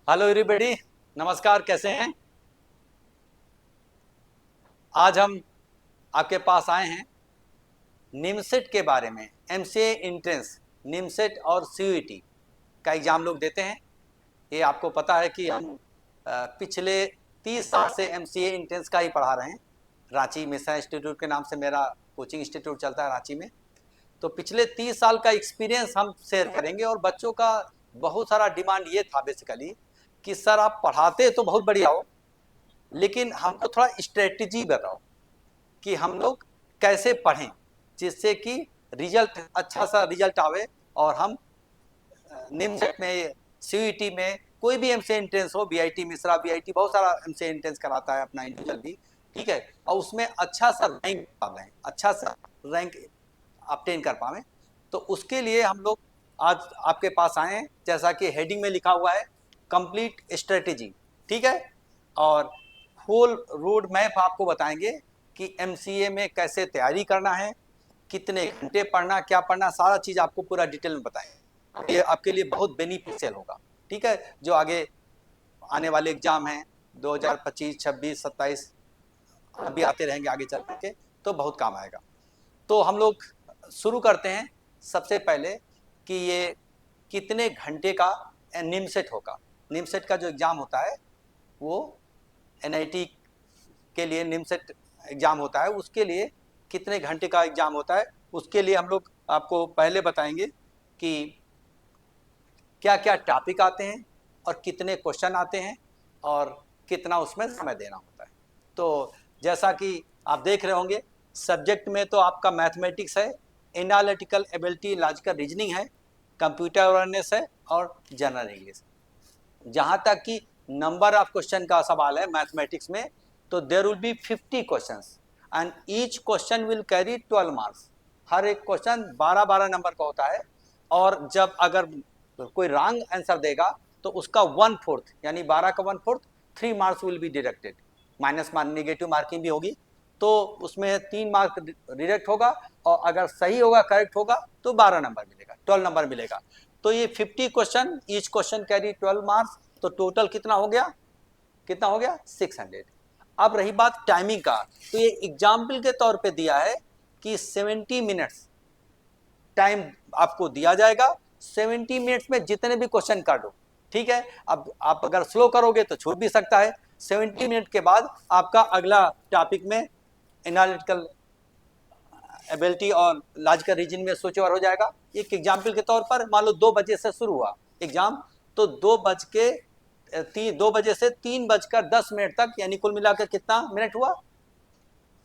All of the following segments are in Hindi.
Hello everybody. नमस्कार, कैसे हैं? आज हम आपके पास आए हैं निमसेट के बारे में। एमसीए एंट्रेंस, निमसेट और सीयूईटी का एग्ज़ाम लोग देते हैं। ये आपको पता है कि हम पिछले 30 साल से एमसीए एंट्रेंस का ही पढ़ा रहे हैं। रांची मिश्रा इंस्टीट्यूट के नाम से मेरा कोचिंग इंस्टीट्यूट चलता है रांची में। तो पिछले 30 साल का एक्सपीरियंस हम शेयर करेंगे। और बच्चों का बहुत सारा डिमांड ये था बेसिकली कि सर आप पढ़ाते तो बहुत बढ़िया हो, लेकिन हमको थोड़ा स्ट्रेटजी बताओ कि हम लोग कैसे पढ़ें जिससे कि रिजल्ट अच्छा सा रिजल्ट आवे। और हम निमसेट में, सीईटी में, कोई भी एमसीए एंट्रेंस हो, बीआईटी मिश्रा बीआईटी बहुत सारा एमसीए एंट्रेंस कराता है अपना इंडिविजुअल भी, ठीक है, और उसमें अच्छा सा रैंक पा लें, अच्छा सा रैंक ऑब्टेन कर पाएं। तो उसके लिए हम लोग आज आपके पास आए हैं। जैसा कि हेडिंग में लिखा हुआ है, कंप्लीट स्ट्रेटेजी, ठीक है। और फुल रोड मैप आपको बताएंगे कि एमसीए में कैसे तैयारी करना है, कितने घंटे पढ़ना, क्या पढ़ना, सारा चीज़ आपको पूरा डिटेल में बताएंगे। ये आपके लिए बहुत बेनिफिशियल होगा, ठीक है। जो आगे आने वाले एग्जाम हैं 2025, 26, 27 अभी आते रहेंगे आगे चल के, तो बहुत काम आएगा। तो हम लोग शुरू करते हैं सबसे पहले कि ये कितने घंटे का निमसेट होगा। निमसेट का जो एग्ज़ाम होता है वो एनआईटी के लिए निमसेट एग्ज़ाम होता है, उसके लिए कितने घंटे का एग्ज़ाम होता है उसके लिए हम लोग आपको पहले बताएंगे कि क्या क्या टॉपिक आते हैं और कितने क्वेश्चन आते हैं और कितना उसमें समय देना होता है। तो जैसा कि आप देख रहे होंगे, सब्जेक्ट में तो आपका मैथमेटिक्स है, एनालिटिकल एबिलिटी, लॉजिकल रीजनिंग है, कंप्यूटर अवेयरनेस है और जनरल इंग्लिश। जहाँ तक कि नंबर ऑफ क्वेश्चन का सवाल है मैथमेटिक्स में, तो there will be 50 questions and each question will carry 12 marks. हर एक क्वेश्चन 12-12 नंबर का होता है। और जब अगर कोई रॉन्ग आंसर देगा तो उसका 1/4 यानी 12 का 1/4 3 marks will be deducted. Minus mark, negative marking भी होगी, तो उसमें 3 मार्क डिडक्ट होगा। और अगर सही होगा, करेक्ट होगा, तो 12 नंबर मिलेगा, 12 नंबर मिलेगा। तो ये 50 question, each question carry 12 marks, तो टोटल कितना हो गया, कितना हो गया 600। अब रही बात टाइमिंग का, तो ये एग्जाम्पल के तौर पे दिया है कि 70 मिनट्स टाइम आपको दिया जाएगा। 70 मिनट्स में जितने भी क्वेश्चन कर दो, ठीक है। अब आप अगर स्लो करोगे तो छूट भी सकता है। 70 मिनट के बाद आपका अगला टॉपिक में एनालिटिकल एबिलिटी और लॉजिकल रीजनिंग में स्विच ओवर हो जाएगा। एक एग्जाम्पल के तौर पर मान लो 2 बजे से शुरू हुआ एग्जाम, तो 2 बजे से 3:10 तक, यानी कुल मिलाकर कितना मिनट हुआ,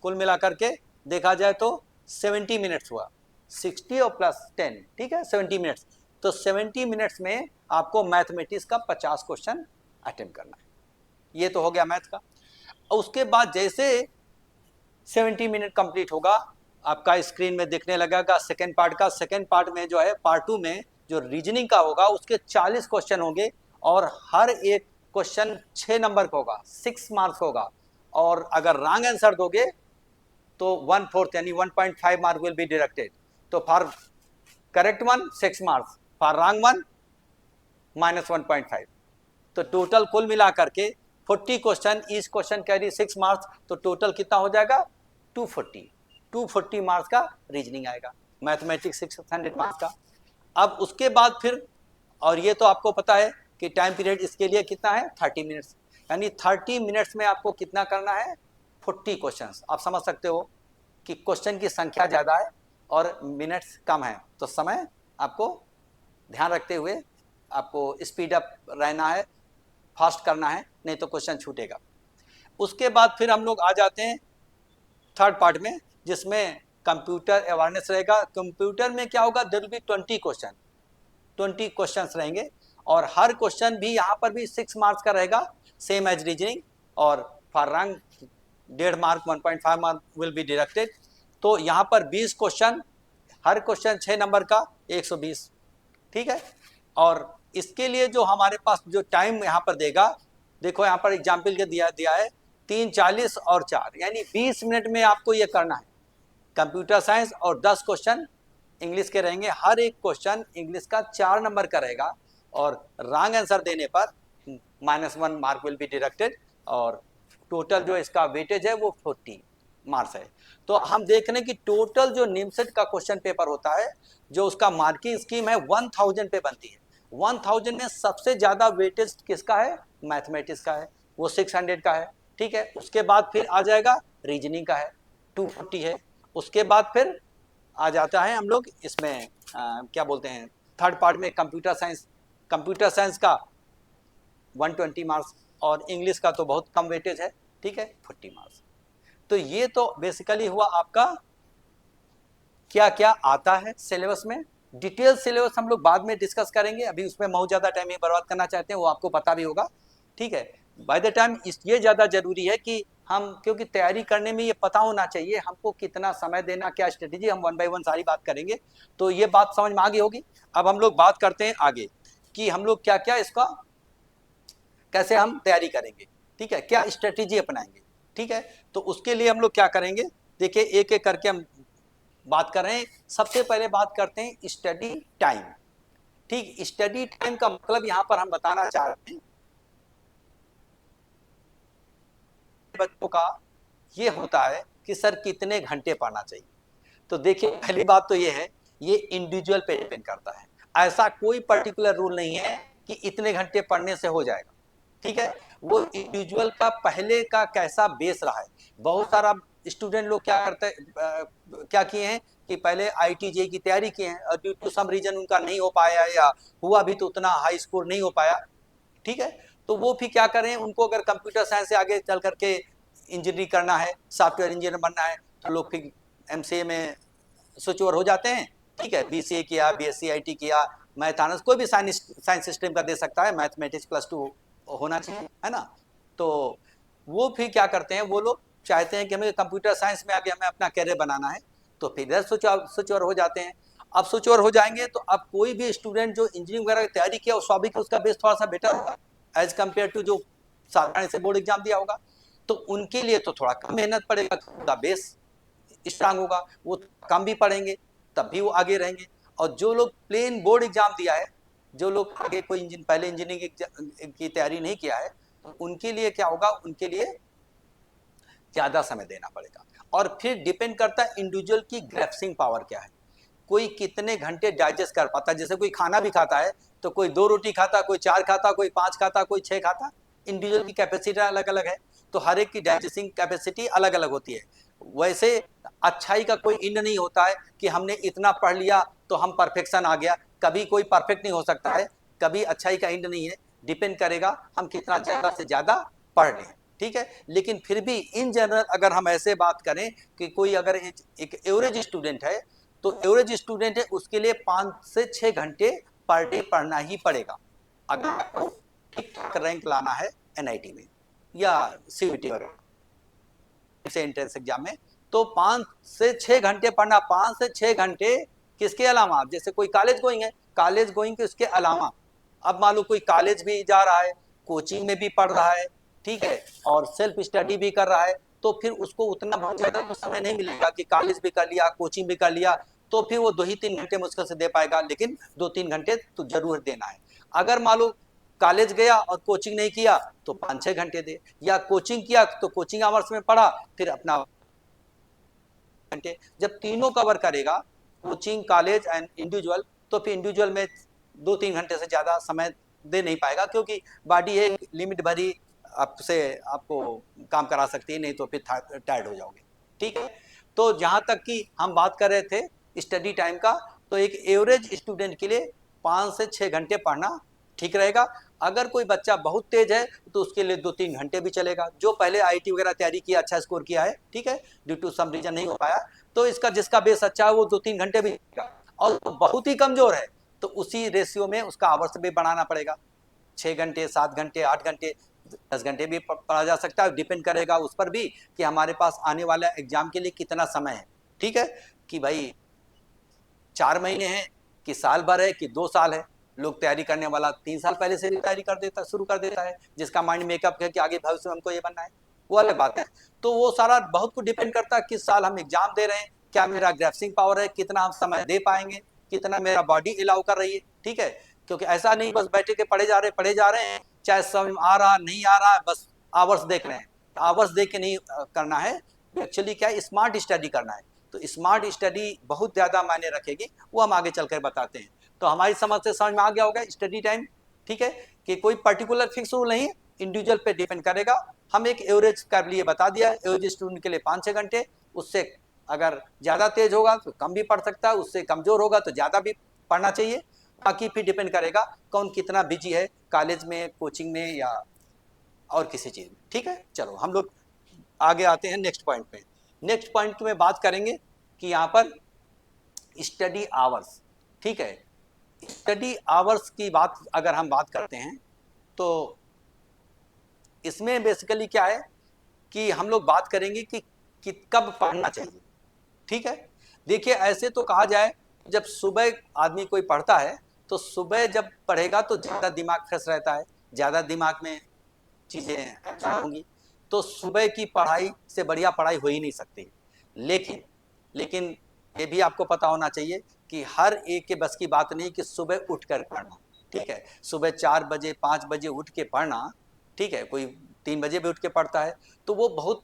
कुल मिलाकर के देखा जाए तो 70 मिनट्स हुआ। 60 और +10, ठीक है, 70 मिनट्स। तो 70 मिनट्स में आपको मैथमेटिक्स का 50 क्वेश्चन अटेम्प्ट करना है। ये तो हो गया मैथ का। और उसके बाद जैसे 70 मिनट कंप्लीट होगा, आपका स्क्रीन में दिखने लगेगा सेकेंड पार्ट का। सेकेंड पार्ट में जो है, पार्ट 2 में जो रीजनिंग का होगा उसके 40 क्वेश्चन होंगे। और हर एक क्वेश्चन 6 नंबर का होगा, 6 मार्क्स होगा। और अगर रॉन्ग आंसर दोगे तो 1/4 यानी 1.5 मार्क विल बी डिडक्टेड। तो for correct one 6 marks, for wrong one -1.5। तो टोटल कुल मिला करके 40 question, each question carry 6 marks, तो टोटल कितना हो जाएगा 240 मार्क्स का रीजनिंग आएगा, मैथमेटिक्स 600 मार्क्स का। अब उसके बाद फिर, और ये तो आपको पता है कि टाइम पीरियड इसके लिए कितना है 30 मिनट्स, यानी 30 मिनट्स में आपको कितना करना है 40 क्वेश्चंस। आप समझ सकते हो कि क्वेश्चन की संख्या ज़्यादा है और मिनट्स कम है, तो समय आपको ध्यान रखते हुए आपको स्पीड अप रहना है, फास्ट करना है, नहीं तो क्वेश्चन छूटेगा। उसके बाद फिर हम लोग आ जाते हैं थर्ड पार्ट में, जिसमें कंप्यूटर अवेयरनेस रहेगा। कंप्यूटर में क्या होगा, देयर विल बी 20 क्वेश्चन रहेंगे। और हर क्वेश्चन भी यहाँ पर भी 6 मार्क्स का रहेगा, सेम एज रीजनिंग। और for rank 1.5 mark, 1.5 mark will be deducted. तो यहाँ पर 20 क्वेश्चन, हर क्वेश्चन 6 नंबर का, 120, ठीक है। और इसके लिए जो हमारे पास जो टाइम यहाँ पर देगा, देखो यहाँ पर एग्जाम्पल के दिया है 3, 40 और 4, यानी 20 मिनट में आपको ये करना है कंप्यूटर साइंस। और 10 क्वेश्चन इंग्लिश के रहेंगे, हर एक क्वेश्चन इंग्लिश का 4 नंबर का रहेगा। और रॉन्ग आंसर देने पर -1 मार्क विल बी डिडक्टेड, और टोटल जो इसका वेटेज है वो 40 मार्क्स है। तो हम देख रहे हैं कि टोटल जो निमसेट का क्वेश्चन पेपर होता है, जो उसका मार्किंग स्कीम है 1000 पे बनती है। 1000 में सबसे ज्यादा वेटेज किसका है? मैथमेटिक्स का है, वो 600 का है। ठीक है, उसके बाद फिर आ जाएगा रीजनिंग का है 240 है। उसके बाद फिर आ जाता है हम लोग इसमें क्या बोलते हैं, थर्ड पार्ट में कंप्यूटर साइंस। कंप्यूटर साइंस का 120 मार्क्स, और इंग्लिश का तो बहुत कम वेटेज है, ठीक है, 40 मार्क्स। तो ये तो बेसिकली हुआ आपका क्या क्या आता है सिलेबस में। डिटेल सिलेबस हम लोग बाद में डिस्कस करेंगे, अभी उसमें बहुत ज़्यादा टाइम ही बर्बाद करना चाहते हैं, वो आपको पता भी होगा। ठीक है, बाय द टाइम ये ज़्यादा जरूरी है कि हम, क्योंकि तैयारी करने में ये पता होना चाहिए हमको कितना समय देना, क्या स्ट्रेटेजी, हम 1 बाय 1 सारी बात करेंगे। तो ये बात समझ में आ गई होगी। अब हम लोग बात करते हैं आगे कि हम लोग क्या क्या इसका कैसे हम तैयारी करेंगे, ठीक है, क्या स्ट्रेटेजी अपनाएंगे। ठीक है, तो उसके लिए हम लोग क्या करेंगे, देखिए एक एक करके हम बात कर रहे हैं। सबसे पहले बात करते हैं स्टडी टाइम। ठीक, स्टडी टाइम का मतलब यहां पर हम बताना चाह रहे हैं बच्चों का ये होता है कि सर कितने घंटे पढ़ना चाहिए। तो देखिए पहली बात तो ये है, ये इंडिविजुअल पे डिपेंड करता है। ऐसा कोई पर्टिकुलर रूल नहीं है कि इतने घंटे पढ़ने से हो जाएगा। ठीक है, वो इंडिविजुअल का पहले का कैसा बेस रहा है। बहुत सारा स्टूडेंट लोग क्या करते हैं, क्या किए हैं कि पहले IIT-JEE की तैयारी किए हैं और ड्यू टू सम रीजन उनका नहीं हो पाया, या हुआ भी तो उतना हाई स्कोर नहीं हो पाया। ठीक है, तो वो फिर क्या करें, उनको अगर कंप्यूटर साइंस से आगे चल करके इंजीनियरिंग करना है, सॉफ्टवेयर इंजीनियर बनना है, तो लोग फिर MCA में स्विच ओवर हो जाते हैं। ठीक है, BCA किया, BSc IT किया, मैथ ऑनर्स, कोई भी साइंस सिस्टम का दे सकता है, मैथमेटिक्स +2 होना चाहिए, है ना। तो वो फिर क्या करते हैं, वो लोग चाहते हैं कि हमें कंप्यूटर साइंस में आगे हमें अपना कैरियर बनाना है, तो फिर इधर स्विच ओवर हो जाते हैं। अब स्विच ओवर हो जाएंगे तो अब कोई भी स्टूडेंट जो इंजीनियरिंग वगैरह की तैयारी किया, स्वाभाविक उसका बेस थोड़ा सा बेटर होगा एज कम्पेयर टू जो साधारण से बोर्ड एग्जाम दिया होगा। तो उनके लिए तो थोड़ा कम मेहनत पड़ेगा, उनका बेस स्ट्रांग होगा, वो कम भी पढ़ेंगे तब भी वो आगे रहेंगे। और जो लोग प्लेन बोर्ड एग्जाम दिया है, जो लोग आगे कोई पहले इंजीनियरिंग की तैयारी नहीं किया है, उनके लिए क्या होगा, उनके लिए ज्यादा समय देना पड़ेगा। और फिर डिपेंड करता है इंडिविजुअल की ग्रेप्सिंग पावर क्या है, कोई कितने घंटे डाइजेस्ट कर पाता है। जैसे कोई खाना भी खाता है तो कोई 2 रोटी खाता, कोई 4 खाता, कोई 5 खाता, कोई 6 खाता। इंडिविजुअल की कैपेसिटी अलग अलग है, तो हर एक की डाइजेस्टिंग कैपेसिटी अलग अलग होती है। वैसे अच्छाई का कोई इंड नहीं होता है कि हमने इतना पढ़ लिया तो हम परफेक्शन आ गया, कभी कोई परफेक्ट नहीं हो सकता है, कभी अच्छाई का इंड नहीं है। डिपेंड करेगा हम कितना ज़्यादा से ज़्यादा पढ़ लें। ठीक है, लेकिन फिर भी इन जनरल अगर हम ऐसे बात करें कि कोई अगर एक एवरेज स्टूडेंट है, तो एवरेज स्टूडेंट है उसके लिए 5 से 6 घंटे पर डे पढ़ना ही पड़ेगा अगर आपको ठीक ठाक रैंक लाना है NIT में या CUET वगैरह से एंट्रेंस एग्जाम में। तो 5 से 6 घंटे पढ़ना, 5 से 6 घंटे किसके अलावा, जैसे कोई कॉलेज गोइंग है, कॉलेज गोइंग के उसके अलावा अब मान लो कोई कॉलेज भी जा रहा है, कोचिंग में भी पढ़ रहा है, ठीक है, और सेल्फ स्टडी भी कर रहा है, तो फिर उसको उतना बहुत ज्यादा तो समय नहीं मिलेगा कि कॉलेज भी कर लिया, कोचिंग भी कर लिया, तो फिर वो 2 ही 3 घंटे मुश्किल से दे पाएगा, लेकिन 2-3 घंटे तो जरूर देना है। अगर मान लो कॉलेज गया और कोचिंग नहीं किया तो 5-6 घंटे दे, या कोचिंग किया तो कोचिंग आवर्स में पढ़ा, फिर अपना घंटे, जब तीनों कवर करेगा, कोचिंग, कॉलेज एंड इंडिविजुअल, तो फिर इंडिविजुअल में 2-3 घंटे से ज़्यादा समय दे नहीं पाएगा, क्योंकि बॉडी एक लिमिट भरी आपसे आपको काम करा सकती है, नहीं तो फिर टायर्ड हो जाओगे। ठीक है, तो जहाँ तक कि हम बात कर रहे थे स्टडी टाइम का, तो एक एवरेज स्टूडेंट के लिए 5 से 6 घंटे पढ़ना ठीक रहेगा। अगर कोई बच्चा बहुत तेज है तो उसके लिए 2-3 घंटे भी चलेगा, जो पहले IIT वगैरह तैयारी किया, अच्छा स्कोर किया है, ठीक है, ड्यू टू सम रीजन नहीं हो पाया, तो इसका जिसका बेस अच्छा है वो 2-3 घंटे भी, और बहुत ही कमजोर है तो उसी रेशियो में उसका आवर्स भी बढ़ाना पड़ेगा, 6 घंटे, 7 घंटे, 8 घंटे, 10 घंटे भी पढ़ा जा सकता है। डिपेंड करेगा उस पर भी कि हमारे पास आने वाला एग्जाम के लिए कितना समय है। ठीक है, कि भाई 4 महीने हैं कि साल भर है कि 2 साल है। लोग तैयारी करने वाला 3 साल पहले से भी तैयारी कर देता, शुरू कर देता है, जिसका माइंड मेकअप है कि आगे भविष्य में हमको ये बनना है, वो अलग बात है। तो वो सारा बहुत कुछ डिपेंड करता है किस साल हम एग्जाम दे रहे हैं, क्या मेरा ग्रेप्सिंग पावर है, कितना हम समय दे पाएंगे, कितना मेरा बॉडी अलाउ कर रही है। ठीक है, क्योंकि ऐसा नहीं बस बैठे के पढ़े जा रहे हैं चाहे समझ में आ रहा नहीं आ रहा, बस आवर्स देख रहे हैं। आवर्स देख के नहीं करना है, एक्चुअली क्या है, स्मार्ट स्टडी करना है। तो स्मार्ट स्टडी बहुत ज़्यादा मायने रखेगी, वो हम आगे चलकर बताते हैं। तो हमारी समझ से समझ में आ गया होगा स्टडी टाइम, ठीक है, कि कोई पर्टिकुलर फिक्स रूल नहीं है, इंडिविजुअल पे डिपेंड करेगा। हम एक एवरेज कर लिए बता दिया, एवरेज स्टूडेंट के लिए 5-6 घंटे, उससे अगर ज़्यादा तेज होगा तो कम भी पढ़ सकता है, उससे कमज़ोर होगा तो ज़्यादा भी पढ़ना चाहिए। बाकी फिर डिपेंड करेगा कौन कितना बिजी है, कॉलेज में, कोचिंग में, या और किसी चीज़ में, ठीक है। चलो हम लोग आगे आते हैं नेक्स्ट पॉइंट पे। नेक्स्ट पॉइंट में बात करेंगे कि यहाँ पर स्टडी आवर्स, ठीक है। स्टडी आवर्स की बात अगर हम बात करते हैं तो इसमें बेसिकली क्या है कि हम लोग बात करेंगे कि कब पढ़ना चाहिए, ठीक है। देखिए ऐसे तो कहा जाए, जब सुबह आदमी कोई पढ़ता है तो सुबह जब पढ़ेगा तो ज़्यादा दिमाग फ्रेश रहता है, ज़्यादा दिमाग में चीज़ें होंगी, तो सुबह की पढ़ाई से बढ़िया पढ़ाई हो ही नहीं सकती। लेकिन लेकिन ये भी आपको पता होना चाहिए कि हर एक के बस की बात नहीं कि सुबह उठ कर पढ़ना, ठीक है। सुबह 4 बजे 5 बजे उठ के पढ़ना, ठीक है, कोई 3 बजे भी उठ के पढ़ता है तो वो बहुत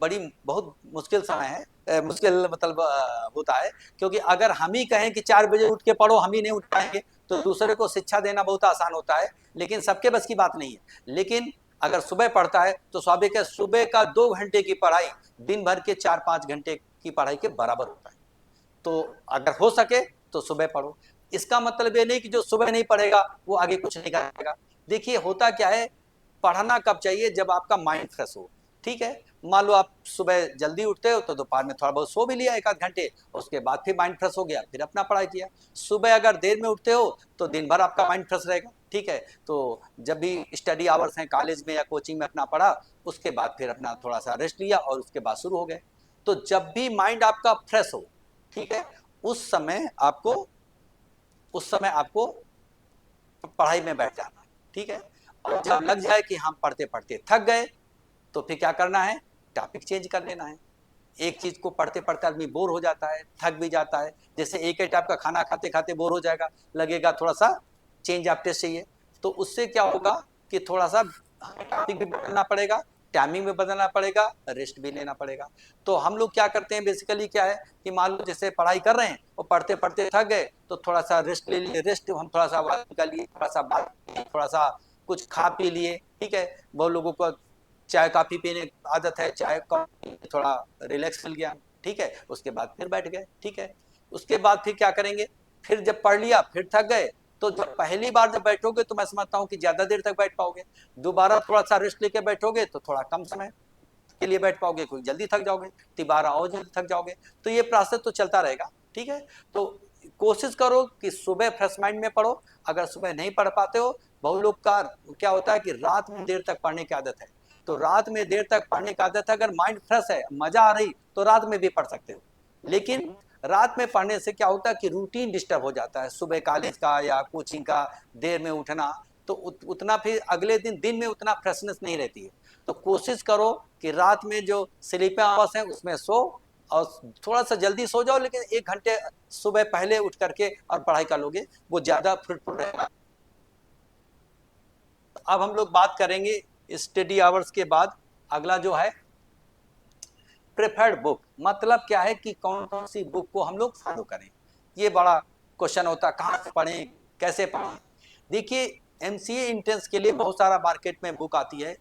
मुश्किल समय है, मुश्किल मतलब होता है। क्योंकि अगर हम ही कहें कि 4 बजे उठ के पढ़ो, हम ही नहीं उठ पाएंगे, तो दूसरे को शिक्षा देना बहुत आसान होता है, लेकिन सबके बस की बात नहीं है। लेकिन अगर सुबह पढ़ता है तो स्वाभाविक है, सुबह का 2 घंटे की पढ़ाई दिन भर के 4-5 घंटे की पढ़ाई के बराबर होता है। तो अगर हो सके तो सुबह पढ़ो। इसका मतलब ये नहीं कि जो सुबह नहीं पढ़ेगा वो आगे कुछ नहीं करेगा। देखिए होता क्या है, पढ़ना कब चाहिए, जब आपका माइंड फ्रेश हो, ठीक है। मान लो आप सुबह जल्दी उठते हो तो दोपहर में थोड़ा बहुत सो भी लिया 1-आध घंटे, उसके बाद फिर माइंड फ्रेश हो गया, फिर अपना पढ़ाई किया। सुबह अगर देर में उठते हो तो दिन भर आपका माइंड फ्रेश रहेगा, ठीक है। तो जब भी स्टडी आवर्स हैं कॉलेज में या कोचिंग में अपना पढ़ा, उसके बाद फिर अपना थोड़ा सा रेस्ट लिया और उसके बाद शुरू हो गए। तो जब भी माइंड आपका फ्रेश हो, ठीक है, उस समय आपको पढ़ाई में बैठ जाना है, ठीक है। और जब लग जाए कि हम पढ़ते पढ़ते थक गए तो फिर क्या करना है, टॉपिक चेंज कर लेना है। एक चीज को पढ़ते पढ़ते आदमी बोर हो जाता है, थक भी जाता है। जैसे एक ही टाइप का खाना खाते खाते बोर हो जाएगा, लगेगा थोड़ा सा चेंज ऑफ टेस्ट चाहिए। तो उससे क्या होगा कि थोड़ा सा टॉपिक भी बदलना पड़ेगा, टाइमिंग में बदलना पड़ेगा, रेस्ट भी लेना पड़ेगा। तो हम लोग क्या करते हैं, बेसिकली क्या है कि मान लो जैसे पढ़ाई कर रहे हैं और पढ़ते पढ़ते थक गए तो थोड़ा सा रेस्ट ले लिए, रेस्ट हम थोड़ा सा वॉकिंग कर लिए, थोड़ा सा बात, थोड़ा सा कुछ खा पी लिए, ठीक है। बहुत लोगों को चाय काफ़ी पीने की आदत है, चाय कॉफी थोड़ा रिलैक्स मिल गया, ठीक है, उसके बाद फिर बैठ गए, ठीक है। उसके बाद फिर क्या करेंगे, फिर जब पढ़ लिया फिर थक गए, तो जब पहली बार जब बैठोगे तो मैं समझता हूँ कि ज़्यादा देर तक बैठ पाओगे। दोबारा थोड़ा सा रेस्ट लेके बैठोगे तो थोड़ा कम समय के लिए बैठ पाओगे, कोई जल्दी थक जाओगे, तिबारा और जल्दी थक जाओगे। तो ये प्रोसेस तो चलता रहेगा, ठीक है। तो कोशिश करो कि सुबह फ्रेश माइंड में पढ़ो। अगर सुबह नहीं पढ़ पाते हो, बहुत लोग का क्या होता है कि रात में देर तक पढ़ने की आदत है, तो रात में देर तक पढ़ने की आदत है, अगर माइंड फ्रेश है, मजा आ रही, तो रात में भी पढ़ सकते हो। लेकिन रात में पढ़ने से क्या होता है कि रूटीन डिस्टर्ब हो जाता है, सुबह कॉलेज का या कोचिंग का देर में उठना, तो उतना फिर अगले दिन में उतना फ्रेशनेस नहीं रहती है। तो कोशिश करो कि रात में जो स्लीपिंग आवर्स हैं उसमें सो, और थोड़ा सा जल्दी सो जाओ, लेकिन 1 घंटे सुबह पहले उठ करके और पढ़ाई कर लोगे, वो ज़्यादा फ्रूटफुल रहेगा। अब हम लोग बात करेंगे स्टडी आवर्स के बाद, अगला जो है प्रेफर्ड बुक, मतलब क्या है कि कौन कौन सी बुक को हम लोग फॉलो करें। ये बड़ा क्वेश्चन होता है, कहाँ से पढ़ें, कैसे पढ़ें। देखिए एमसीए एंट्रेंस के लिए बहुत सारा मार्केट में बुक आती है,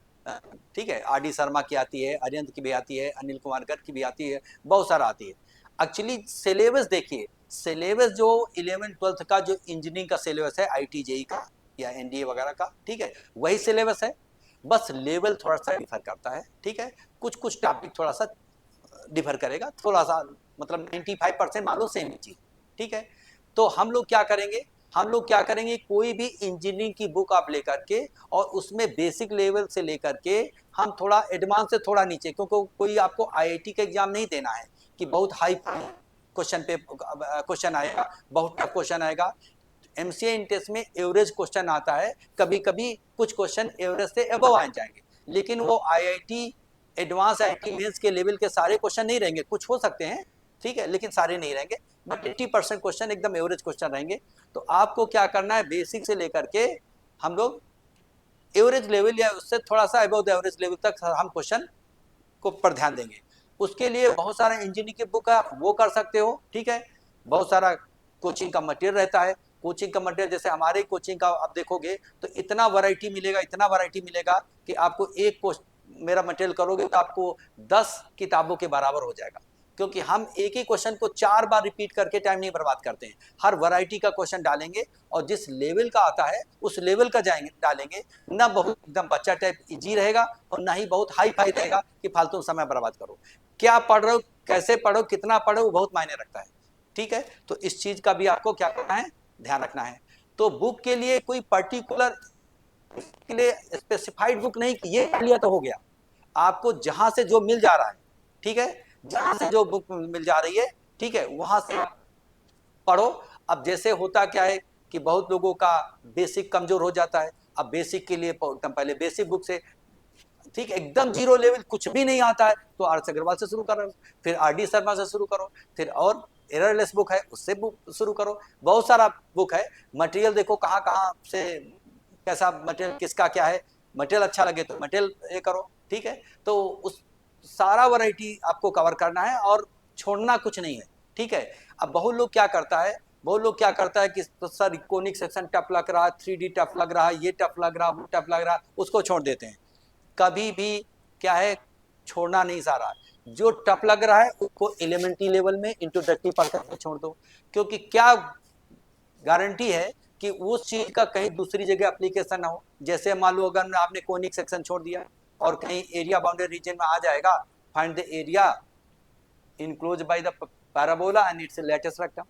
ठीक है, आर डी शर्मा की आती है, अरिहंत की भी आती है, अनिल कुमार गर्ग की भी आती है, बहुत सारा आती है। एक्चुअली सिलेबस देखिए, सिलेबस जो 11वीं-12वीं का जो इंजीनियरिंग का सिलेबस है, आईटी जेई का या एनडीए वगैरह का, ठीक है, वही सिलेबस है, बस लेवल थोड़ा सा डिफर करता है, ठीक है। कुछ कुछ टॉपिक थोड़ा सा डिफर करेगा, थोड़ा सा, मतलब 95% मान लो सेम चीज, ठीक है। तो हम लोग क्या करेंगे, कोई भी इंजीनियरिंग की बुक आप लेकर के और उसमें बेसिक लेवल से लेकर के हम थोड़ा एडवांस से थोड़ा नीचे, क्योंकि कोई आपको आईआईटी का एग्जाम नहीं देना है कि बहुत हाई क्वेश्चन आएगा, बहुत टफ क्वेश्चन आएगा। एमसीए इंटेंस में एवरेज क्वेश्चन आता है, कभी कभी कुछ क्वेश्चन एवरेज से अबव आ जाएंगे, लेकिन वो आईआईटी एडवांस आईआईटी मेंस के लेवल के सारे क्वेश्चन नहीं रहेंगे, कुछ हो सकते हैं, ठीक है, लेकिन सारे नहीं रहेंगे। बट 80% क्वेश्चन एकदम एवरेज क्वेश्चन रहेंगे। तो आपको क्या करना है, बेसिक से लेकर के हम लोग एवरेज लेवल या उससे थोड़ा सा अबव द एवरेज लेवल तक हम क्वेश्चन को पर ध्यान देंगे। उसके लिए बहुत सारा इंजीनियरिंग की बुक है, आप वो कर सकते हो, ठीक है। बहुत सारा कोचिंग का मटेरियल रहता है। कोचिंग का मटेरियल जैसे हमारे कोचिंग का आप देखोगे तो इतना वैरायटी मिलेगा, इतना वैरायटी मिलेगा कि आपको एक मेरा मटेरियल करोगे तो आपको 10 किताबों के बराबर हो जाएगा, क्योंकि हम एक ही क्वेश्चन को 4 बार रिपीट करके टाइम नहीं बर्बाद करते हैं। हर वैरायटी का क्वेश्चन डालेंगे और जिस लेवल का आता है उस लेवल का जाएंगे डालेंगे, ना बहुत एकदम बच्चा टाइप इजी रहेगा और ना ही बहुत हाई फाई रहेगा कि फालतू समय बर्बाद करो। क्या पढ़ रहे हो, कैसे पढ़ो, कितना पढ़ो, वो बहुत मायने रखता है, ठीक है। तो इस चीज का भी आपको क्या करना है, ध्यान रखना है। तो बुक के लिए कोई पर्टिकुलर के लिए स्पेसिफाइड बुक नहीं कि ये लिया तो हो गया, आपको जहां से जो मिल जा रहा है, ठीक है, जहां से जो बुक मिल जा रही है, ठीक है, वहां से पढ़ो। अब जैसे होता क्या है कि बहुत लोगों का बेसिक कमजोर हो जाता है। अब बेसिक के लिए एकदम पहले बेसिक बुक से, ठीक, एकदम जीरो लेवल कुछ भी नहीं आता है तो आर एस अग्रवाल से शुरू करो, फिर आर डी शर्मा से शुरू करो, फिर और एररलेस बुक है उससे बुक शुरू करो। बहुत सारा बुक है। मटेरियल देखो कहाँ कहाँ से कैसा मटेरियल, किसका क्या है, मटेरियल अच्छा लगे तो मटेरियल ये करो, ठीक है। तो उस सारा वैरायटी आपको कवर करना है और छोड़ना कुछ नहीं है, ठीक है। अब बहुत लोग क्या करता है, बहुत लोग क्या करता है कि तो सर इकोनिक सेक्शन टफ लग रहा है, 3D टफ लग रहा है, ये टफ लग रहा है, वो टफ लग रहा है, उसको छोड़ देते हैं। कभी भी क्या है, छोड़ना नहीं सारा। जो टफ लग रहा है उसको एलिमेंट्री लेवल में इंट्रोडक्टिव पढ़ करके छोड़ दो, क्योंकि क्या गारंटी है कि उस चीज का कहीं दूसरी जगह एप्लीकेशन ना हो। जैसे मान लो अगर आपने कोनिक सेक्शन छोड़ दिया और कहीं एरिया बाउंड्री रीजन में आ जाएगा, find the area enclose by the parabola and it's lattice rectum.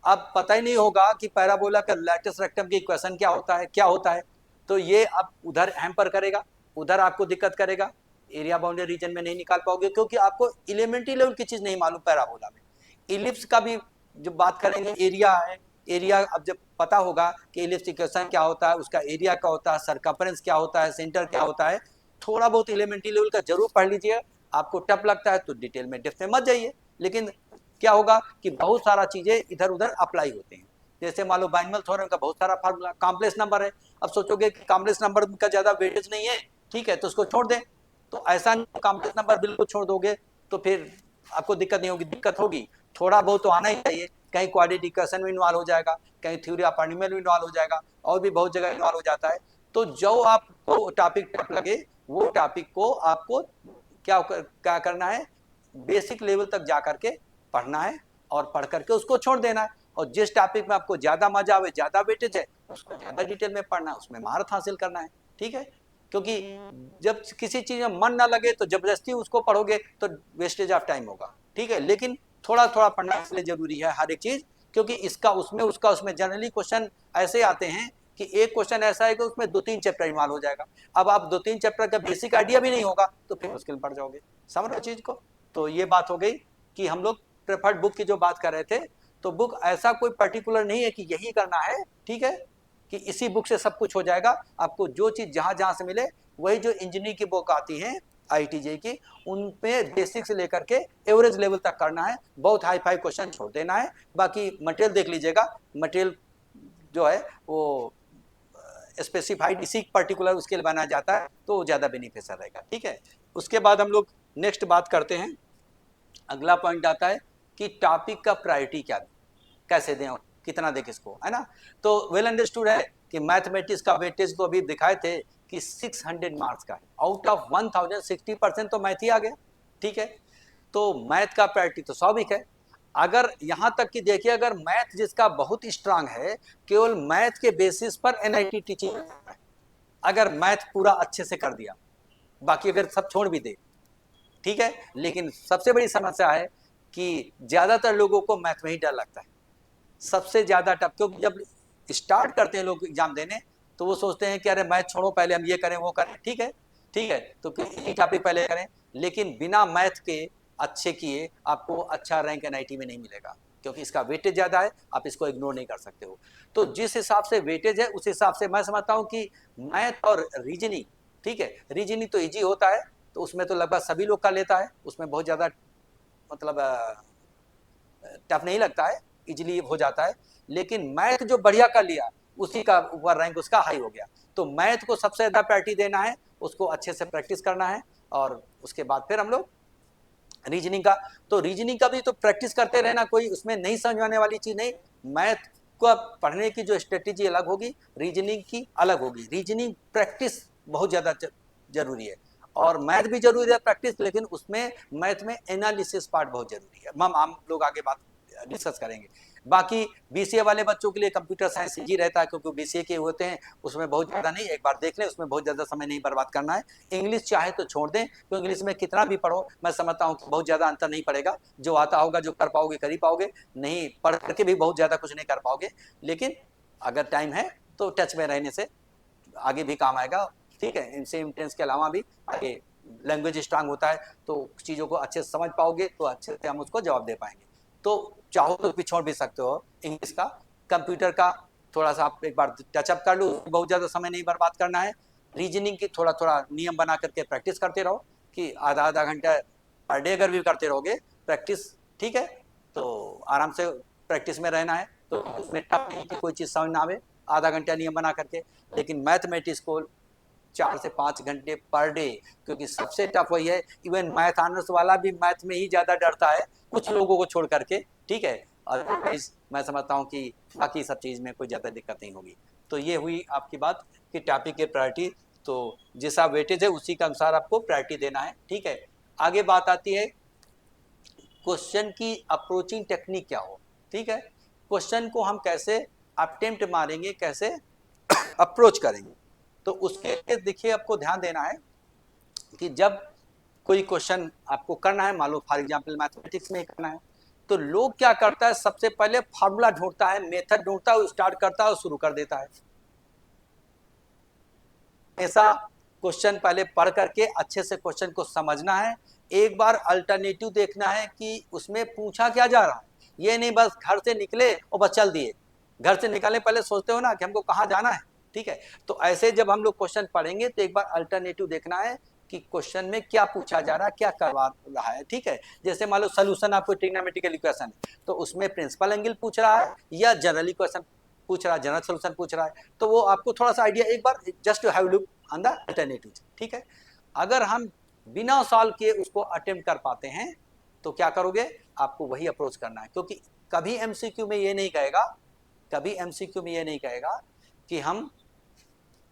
अब पता ही नहीं होगा कि पैराबोला का लैटिस रेक्टम की इक्वेशन क्या होता है, क्या होता है, तो ये अब उधर हैम्पर करेगा, उधर आपको दिक्कत करेगा, एरिया बाउंड्री रीजन में नहीं निकाल पाओगे, क्योंकि आपको एलिमेंट्री लेवल की चीज नहीं मालूम पैराबोला में। इलिप्स का भी जब बात करेंगे, एरिया है, एरिया अब जब पता होगा कि इलिप्स इक्वेशन क्या होता है, उसका एरिया क्या होता है, सर्कम्फरेंस क्या होता है, सेंटर क्या होता है, थोड़ा बहुत एलिमेंट्री लेवल का जरूर पढ़ लीजिए। आपको टफ लगता है तो डिटेल में डेप्थ में मत जाइए, लेकिन क्या होगा कि बहुत सारा चीजें इधर उधर अप्लाई होते हैं। जैसे मान लो बाइनमल थ्योरम का बहुत सारा फार्मूला, कॉम्प्लेक्स नंबर है, अब सोचोगे कि कॉम्प्लेक्स नंबर का ज्यादा वेटेज नहीं है, ठीक है, तो उसको छोड़ दें। तो ऐसा नहीं, कॉम्प्लेक्स नंबर बिल्कुल छोड़ दोगे तो फिर आपको दिक्कत नहीं होगी, दिक्कत होगी। थोड़ा बहुत तो आना ही चाहिए, कहीं क्वाड्रेटिक इक्वेशन में इन्वॉल्व हो जाएगा, कहीं थ्योरी ऑफ पॉलिनोमियल में इन्वॉल्व हो जाएगा, और भी बहुत जगह इन्वॉल्व हो जाता है। तो जो आपको टॉपिक टफ लगे वो टॉपिक को आपको क्या करना है, बेसिक लेवल तक जा करके पढ़ना है और पढ़ करके उसको छोड़ देना है। और जिस टॉपिक में आपको ज्यादा मजा आवे, ज्यादा वेटेज है, उसको ज्यादा डिटेल में पढ़ना है, उसमें महारत हासिल करना है, ठीक है। क्योंकि जब किसी चीज में मन ना लगे तो जबरदस्ती उसको पढ़ोगे तो वेस्टेज ऑफ टाइम होगा, ठीक है। लेकिन थोड़ा थोड़ा पढ़ना इसलिए जरूरी है हर एक चीज, क्योंकि इसका उसमें उसका उसमें जनरली क्वेश्चन ऐसे आते हैं कि एक क्वेश्चन ऐसा है कि उसमें 2-3 चैप्टर इन्वॉल्व हो जाएगा। अब आप 2-3 चैप्टर का बेसिक आइडिया भी नहीं होगा तो फिर मुश्किल पड़ जाओगे, समझ रहे चीज को। तो ये बात हो गई कि हम लोग प्रेफर्ड बुक की जो बात कर रहे थे, तो बुक ऐसा कोई पर्टिकुलर नहीं है कि यही करना है, ठीक है, कि इसी बुक से सब कुछ हो जाएगा। आपको जो चीज जहां जहां से मिले, वही जो इंजीनियरिंग की बुक आती है आईटीजे की, उन पे बेसिक से लेकर के एवरेज लेवल तक करना है, बहुत हाई फाई क्वेश्चन छोड़ देना है। बाकी मटेरियल देख लीजिएगा, मटेरियल जो है वो स्पेसिफाइड इसी पर्टिकुलर उसके लिए बनाया जाता है, तो ज़्यादा बेनिफिशियल रहेगा, ठीक है। उसके बाद हम लोग नेक्स्ट बात करते हैं। अगला पॉइंट आता है कि टॉपिक का प्रायोरिटी क्या दें, कैसे दें और कितना दें किसको, है ना। तो वेल अंडरस्टूड है कि मैथमेटिक्स का वेटेज तो अभी दिखाए थे कि 600 मार्क्स का है, आउट ऑफ 1000 60% तो मैथ ही आ गया, ठीक है। तो मैथ का प्रायोरिटी तो स्वाभाविक है। अगर यहाँ तक कि देखिए, अगर मैथ जिसका बहुत स्ट्रांग है, केवल मैथ के बेसिस पर एनआईटी टीचिंग है, अगर मैथ पूरा अच्छे से कर दिया, बाकी अगर सब छोड़ भी दे, ठीक है। लेकिन सबसे बड़ी समस्या है कि ज्यादातर लोगों को मैथ में ही डर लगता है, सबसे ज्यादा टफ। क्योंकि जब स्टार्ट करते हैं लोग एग्जाम देने तो वो सोचते हैं कि अरे मैथ छोड़ो, पहले हम ये करें वो करें, ठीक है, ठीक है, तो टॉपिक पहले करें। लेकिन बिना मैथ के अच्छे किए आपको अच्छा रैंक एनआईटी में नहीं मिलेगा, क्योंकि इसका वेटेज ज्यादा है, आप इसको इग्नोर नहीं कर सकते हो। तो जिस हिसाब से वेटेज है उस हिसाब से मैं समझता हूँ कि मैथ और रीजनिंग, ठीक है, रीजनिंग तो इजी होता है, तो उसमें तो लगभग सभी लोग का लेता है, उसमें बहुत ज़्यादा मतलब टफ नहीं लगता है, इजीली हो जाता है। लेकिन मैथ जो बढ़िया कर लिया उसी का ऊपर रैंक उसका हाई हो गया। तो मैथ को सबसे ज़्यादा प्रायोरिटी देना है, उसको अच्छे से प्रैक्टिस करना है, और उसके बाद फिर हम लोग रीजनिंग का, तो रीजनिंग का भी तो प्रैक्टिस करते रहना, कोई उसमें नहीं समझ आने वाली चीज़ नहीं। मैथ को पढ़ने की जो स्ट्रेटेजी अलग होगी, रीजनिंग की अलग होगी। रीजनिंग प्रैक्टिस बहुत ज़्यादा जरूरी है, और मैथ भी जरूरी है प्रैक्टिस, लेकिन उसमें मैथ में एनालिसिस पार्ट बहुत जरूरी है। हम लोग आगे बात डिस्कस करेंगे। बाकी बीसीए वाले बच्चों के लिए कंप्यूटर साइंस इजी रहता है, क्योंकि बीसीए के होते हैं, उसमें बहुत ज़्यादा नहीं, एक बार देख लें, उसमें बहुत ज़्यादा समय नहीं बर्बाद करना है। इंग्लिश चाहे तो छोड़ दें, क्योंकि इंग्लिश में कितना भी पढ़ो, मैं समझता हूँ कि बहुत ज़्यादा अंतर नहीं पड़ेगा। जो आता होगा, जो कर पाओगे कर ही पाओगे, नहीं पढ़ करके भी बहुत ज़्यादा कुछ नहीं कर पाओगे, लेकिन अगर टाइम है तो टच में रहने से आगे भी काम आएगा। ठीक है, इनसे इंटेंस के अलावा भी आगे लैंग्वेज स्ट्रांग होता है, तो चीज़ों को अच्छे से समझ पाओगे, तो अच्छे से हम उसको जवाब दे पाएंगे। तो चाहो तो भी छोड़ भी सकते हो इंग्लिश का। कंप्यूटर का थोड़ा सा आप एक बार टचअप कर लो, बहुत ज़्यादा समय नहीं बर्बाद करना है। रीजनिंग की थोड़ा थोड़ा नियम बना करके प्रैक्टिस करते रहो, कि आधा आधा घंटा पर डे अगर भी करते रहोगे प्रैक्टिस, ठीक है, तो आराम से प्रैक्टिस में रहना है। तो उसमें टफ नहीं कि कोई चीज़ समझ ना आवे, आधा घंटा नियम बना करके। लेकिन मैथमेटिक्स को 4 से 5 घंटे पर डे, क्योंकि सबसे टफ वही है। इवन मैथ ऑनर्स वाला भी मैथ में ही ज़्यादा डरता है, कुछ लोगों को छोड़ करके, ठीक है। अदरवाइज मैं समझता हूँ कि बाकी सब चीज़ में कोई ज़्यादा दिक्कत नहीं होगी। तो ये हुई आपकी बात कि टॉपिक की प्रायोरिटी, तो जैसा वेटेज है उसी के अनुसार आपको प्रायोरिटी देना है, ठीक है। आगे बात आती है क्वेश्चन की अप्रोचिंग टेक्निक क्या हो, ठीक है। क्वेश्चन को हम कैसे अटेम्प्ट मारेंगे, कैसे अप्रोच करेंगे, तो उसके लिए देखिए आपको ध्यान देना है कि जब कोई क्वेश्चन आपको करना है, मान लो फॉर एग्जांपल मैथमेटिक्स में करना है, तो लोग क्या करता है, सबसे पहले फार्मूला ढूंढता है, मेथड ढूंढता है, स्टार्ट करता है और शुरू कर देता है। ऐसा क्वेश्चन पहले पढ़ करके अच्छे से क्वेश्चन को समझना है, एक बार अल्टरनेटिव देखना है कि उसमें पूछा क्या जा रहा है। ये नहीं बस घर से निकले और बस चल दिए, घर से निकलने पहले सोचते हो ना कि हमको कहाँ जाना है, ठीक है। तो ऐसे जब हम लोग क्वेश्चन पढ़ेंगे तो एक बार अल्टरनेटिव देखना है कि क्वेश्चन में क्या पूछा जा रहा है, क्या करवा रहा है, ठीक है। जैसे मान लो सोल्यूशन आपको ट्रिग्नोमेट्रिकल इक्वेशन, तो उसमें प्रिंसिपल एंगल पूछ रहा है या जनरल इक्वेशन पूछ रहा है, जनरल सोल्यूशन पूछ रहा है, तो वो आपको थोड़ा सा आइडिया, एक बार just have look on the alternative, ठीक है। अगर हम बिना सॉल्व किए उसको अटेम्प्ट कर पाते हैं तो क्या करोगे, आपको वही अप्रोच करना है, क्योंकि कभी एमसीक्यू में ये नहीं कहेगा, कभी एमसीक्यू में ये नहीं कहेगा कि हम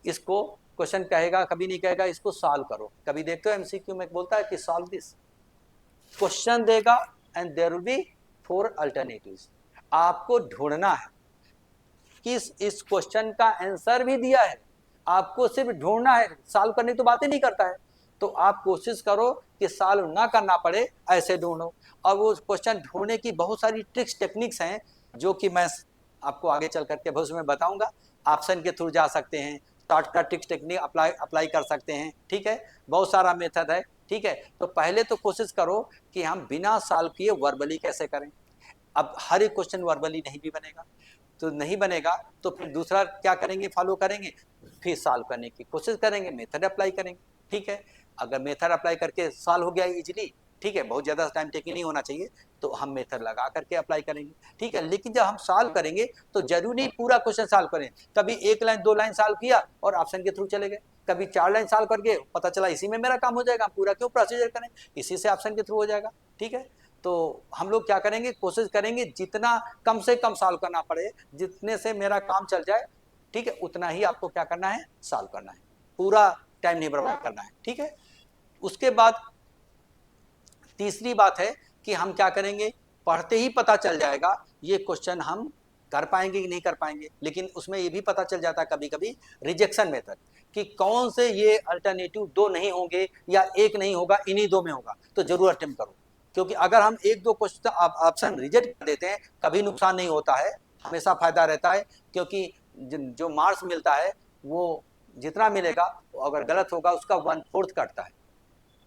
इसको, क्वेश्चन कहेगा, कभी नहीं कहेगा इसको सॉल्व करो। कभी देखते हो एमसीक्यू में बोलता है कि सॉल्व दिस, क्वेश्चन देगा and there will be 4 alternatives. आपको ढूंढना है कि इस क्वेश्चन का आंसर भी दिया है, आपको सिर्फ ढूंढना है, सॉल्व करने तो बातें नहीं करता है। तो आप कोशिश करो कि सॉल्व ना करना पड़े, ऐसे ढूंढो। और वो क्वेश्चन ढूंढने की बहुत सारी ट्रिक्स टेक्निक्स हैं, जो कि मैं आपको आगे चल करके भविष्य में बताऊंगा। ऑप्शन के थ्रू जा सकते हैं, शॉर्टकट ट्रिक्स टेक्निक अप्लाई कर सकते हैं, ठीक है। बहुत सारा मेथड है, ठीक है। तो पहले तो कोशिश करो कि हम बिना सॉल्व किए वर्बली कैसे करें। अब हर एक क्वेश्चन वर्बली नहीं भी बनेगा, तो नहीं बनेगा तो फिर दूसरा क्या करेंगे, फॉलो करेंगे, फिर सॉल्व करने की कोशिश करेंगे, मेथड अप्लाई करेंगे, ठीक है। अगर मेथड अप्लाई करके सॉल्व हो गया इजीली, ठीक है, बहुत ज़्यादा टाइम टेकिंग नहीं होना चाहिए, तो हम मेथड लगा करके अप्लाई करेंगे, ठीक है। लेकिन जब हम सॉल्व करेंगे तो जरूरी नहीं पूरा क्वेश्चन सॉल्व करें, कभी 1 लाइन 2 लाइन सॉल्व किया और ऑप्शन के थ्रू चले गए, कभी 4 लाइन सॉल्व करके पता चला इसी में मेरा काम हो जाएगा, पूरा क्यों प्रोसीजर करें, इसी से ऑप्शन के थ्रू हो जाएगा, ठीक है। तो हम लोग क्या करेंगे, कोशिश करेंगे जितना कम से कम सॉल्व करना पड़े, जितने से मेरा काम चल जाए, ठीक है, उतना ही आपको क्या करना है, सॉल्व करना है, पूरा टाइम नहीं बर्बाद करना है, ठीक है। उसके बाद तीसरी बात है कि हम क्या करेंगे, पढ़ते ही पता चल जाएगा ये क्वेश्चन हम कर पाएंगे कि नहीं कर पाएंगे। लेकिन उसमें ये भी पता चल जाता है कभी कभी रिजेक्शन मेथड, कि कौन से ये अल्टरनेटिव 2 नहीं होंगे या एक नहीं होगा, इन्हीं 2 में होगा, तो जरूर अटेम्प्ट करो। क्योंकि अगर हम 1-2 क्वेश्चन ऑप्शन रिजेक्ट कर देते हैं, कभी नुकसान नहीं होता है, हमेशा फायदा रहता है। क्योंकि जो मार्क्स मिलता है वो जितना मिलेगा, अगर गलत होगा उसका 1/4 कटता है,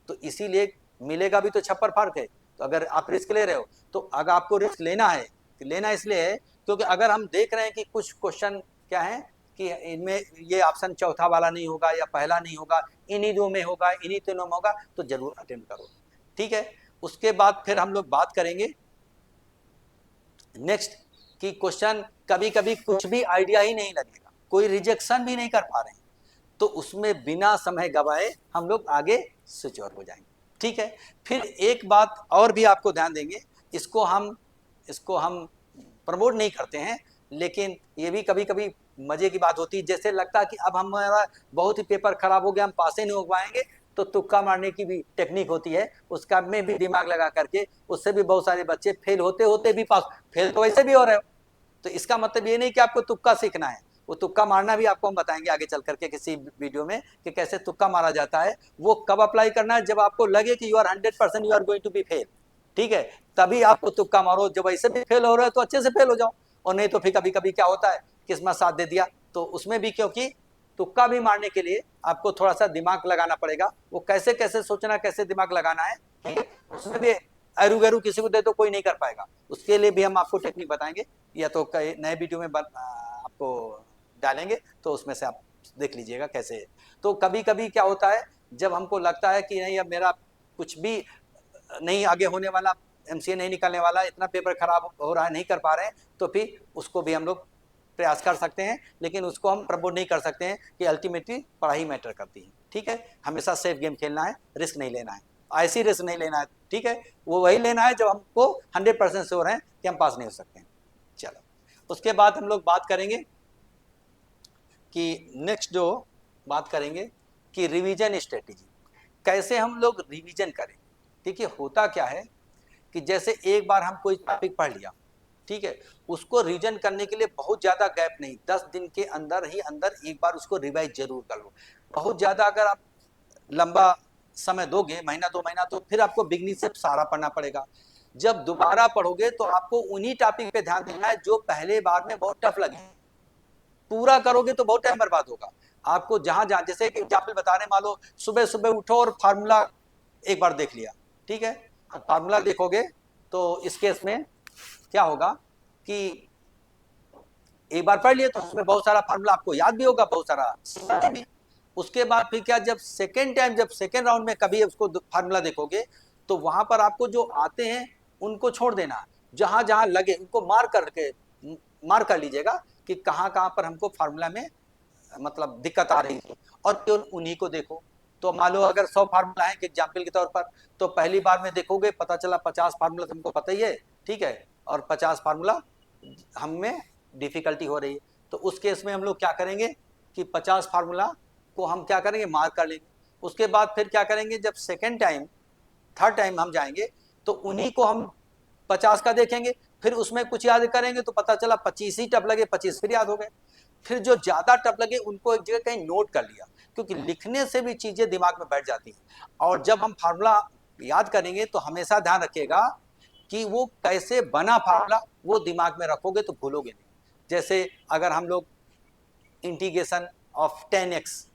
तो इसीलिए मिलेगा भी तो छप्पर फाड़ के। तो अगर आप रिस्क ले रहे हो, तो अगर आपको रिस्क लेना है, लेना इसलिए है क्योंकि अगर हम देख रहे हैं कि कुछ क्वेश्चन क्या है कि इनमें ये ऑप्शन चौथा वाला नहीं होगा या पहला नहीं होगा, इन्हीं 2 में होगा, इन्हीं 3 में होगा, तो जरूर अटेम्प्ट करो, ठीक है। उसके बाद फिर हम लोग बात करेंगे नेक्स्ट कि क्वेश्चन कभी कभी कुछ भी आइडिया ही नहीं लगेगा, कोई रिजेक्शन भी नहीं कर पा रहे हैं, तो उसमें बिना समय गवाए हम लोग आगे सिक्योर हो जाएंगे। ठीक है, फिर एक बात और भी आपको ध्यान देंगे, इसको हम प्रमोट नहीं करते हैं, लेकिन ये भी कभी कभी मजे की बात होती है। जैसे लगता है कि अब हमारा बहुत ही पेपर खराब हो गया, हम पास ही नहीं हो पाएंगे, तो तुक्का मारने की भी टेक्निक होती है, उसका में भी दिमाग लगा करके उससे भी बहुत सारे बच्चे फेल होते होते भी पास, फेल तो वैसे भी हो रहे हो। तो इसका मतलब ये नहीं कि आपको तुक्का सीखना है, वो तुक्का मारना भी आपको हम बताएंगे आगे चल करके किसी वीडियो में कि कैसे तुक्का मारा जाता है। वो कब अप्लाई करना है, जब आपको लगे कि you are 100% you are going to be fail, ठीक है, तभी आपको तुक्का मारो। जब ऐसे भी फेल हो रहे हो तो अच्छे से फेल हो जाओ, और नहीं तो फिर कभी कभी क्या होता है, किस्मत साथ दे दिया, तो उसमें भी, क्योंकि तुक्का भी मारने के लिए आपको थोड़ा सा दिमाग लगाना पड़ेगा, वो कैसे कैसे सोचना, कैसे दिमाग लगाना है, ठीक है, उसमें भी अरू गरू किसी को दे तो कोई नहीं कर पाएगा, उसके लिए भी हम आपको टेक्निक बताएंगे, या तो नए वीडियो में आपको डालेंगे, तो उसमें से आप देख लीजिएगा कैसे। तो कभी कभी क्या होता है, जब हमको लगता है कि नहीं अब मेरा कुछ भी नहीं आगे होने वाला, एमसीए नहीं निकलने वाला, इतना पेपर खराब हो रहा है, नहीं कर पा रहे हैं, तो फिर उसको भी हम लोग प्रयास कर सकते हैं, लेकिन उसको हम प्रमोट नहीं कर सकते हैं कि अल्टीमेटली पढ़ाई मैटर करती है। ठीक है, हमेशा सेफ गेम खेलना है, रिस्क नहीं लेना है, ऐसी रिस्क नहीं लेना है, ठीक है, वो वही लेना है जब हमको 100% श्योर है कि हम पास नहीं हो सकते हैं। चलो, उसके बाद हम लोग बात करेंगे कि नेक्स्ट जो बात करेंगे कि रिवीजन स्ट्रेटेजी, कैसे हम लोग रिवीजन करें। देखिए होता क्या है कि जैसे एक बार हम कोई टॉपिक पढ़ लिया, ठीक है, उसको रिवीजन करने के लिए बहुत ज़्यादा गैप नहीं, 10 दिन के अंदर ही अंदर एक बार उसको रिवाइज जरूर कर लो। बहुत ज़्यादा अगर आप लंबा समय दोगे, महीना 2 महीना, तो फिर आपको बिगनिंग से सारा पढ़ना पड़ेगा। जब दोबारा पढ़ोगे तो आपको उन्हीं टॉपिक पे ध्यान देना है जो पहले बार में बहुत टफ लगे, पूरा करोगे तो बहुत टाइम बर्बाद होगा। आपको जहां जहां, जैसे एक एग्जाम्पल बता रहे, मान लो सुबह सुबह उठो और फार्मूला एक बार देख लिया, ठीक है, फार्मूला देखोगे तो इस केस में क्या होगा कि एक बार पढ़ लिए तो उसमें बहुत सारा फार्मूला आपको याद भी होगा, बहुत सारा भी। उसके बाद फिर क्या, जब सेकेंड टाइम, जब सेकेंड राउंड में कभी उसको फार्मूला देखोगे, तो वहां पर आपको जो आते हैं उनको छोड़ देना, जहां जहां लगे उनको मार कर लीजिएगा कि कहाँ कहाँ पर हमको फार्मूला में मतलब दिक्कत आ रही है, और केवल उन्हीं को देखो। तो मान लो अगर 100 फार्मूला है एग्जाम्पल के तौर पर, तो पहली बार में देखोगे पता चला 50 फार्मूला तुमको पता ही है, ठीक है, और 50 फार्मूला हमें डिफिकल्टी हो रही है, तो उस केस में हम लोग क्या करेंगे कि 50 फार्मूला को हम क्या करेंगे, मार्क कर लेंगे। उसके बाद फिर क्या करेंगे, जब सेकेंड टाइम थर्ड टाइम हम जाएंगे तो उन्हीं को हम 50 का देखेंगे, फिर उसमें कुछ याद करेंगे तो पता चला 25 ही टफ लगे, 25 फिर याद हो गए। फिर जो ज्यादा टफ लगे उनको एक जगह कहीं नोट कर लिया, क्योंकि लिखने से भी चीजें दिमाग में बैठ जाती हैं। और जब हम फार्मूला याद करेंगे तो हमेशा ध्यान रखिएगा कि वो कैसे बना फार्मूला, वो दिमाग में रखोगे तो भूलोगे नहीं। जैसे अगर हम लोग इंटीग्रेशन ऑफ 10x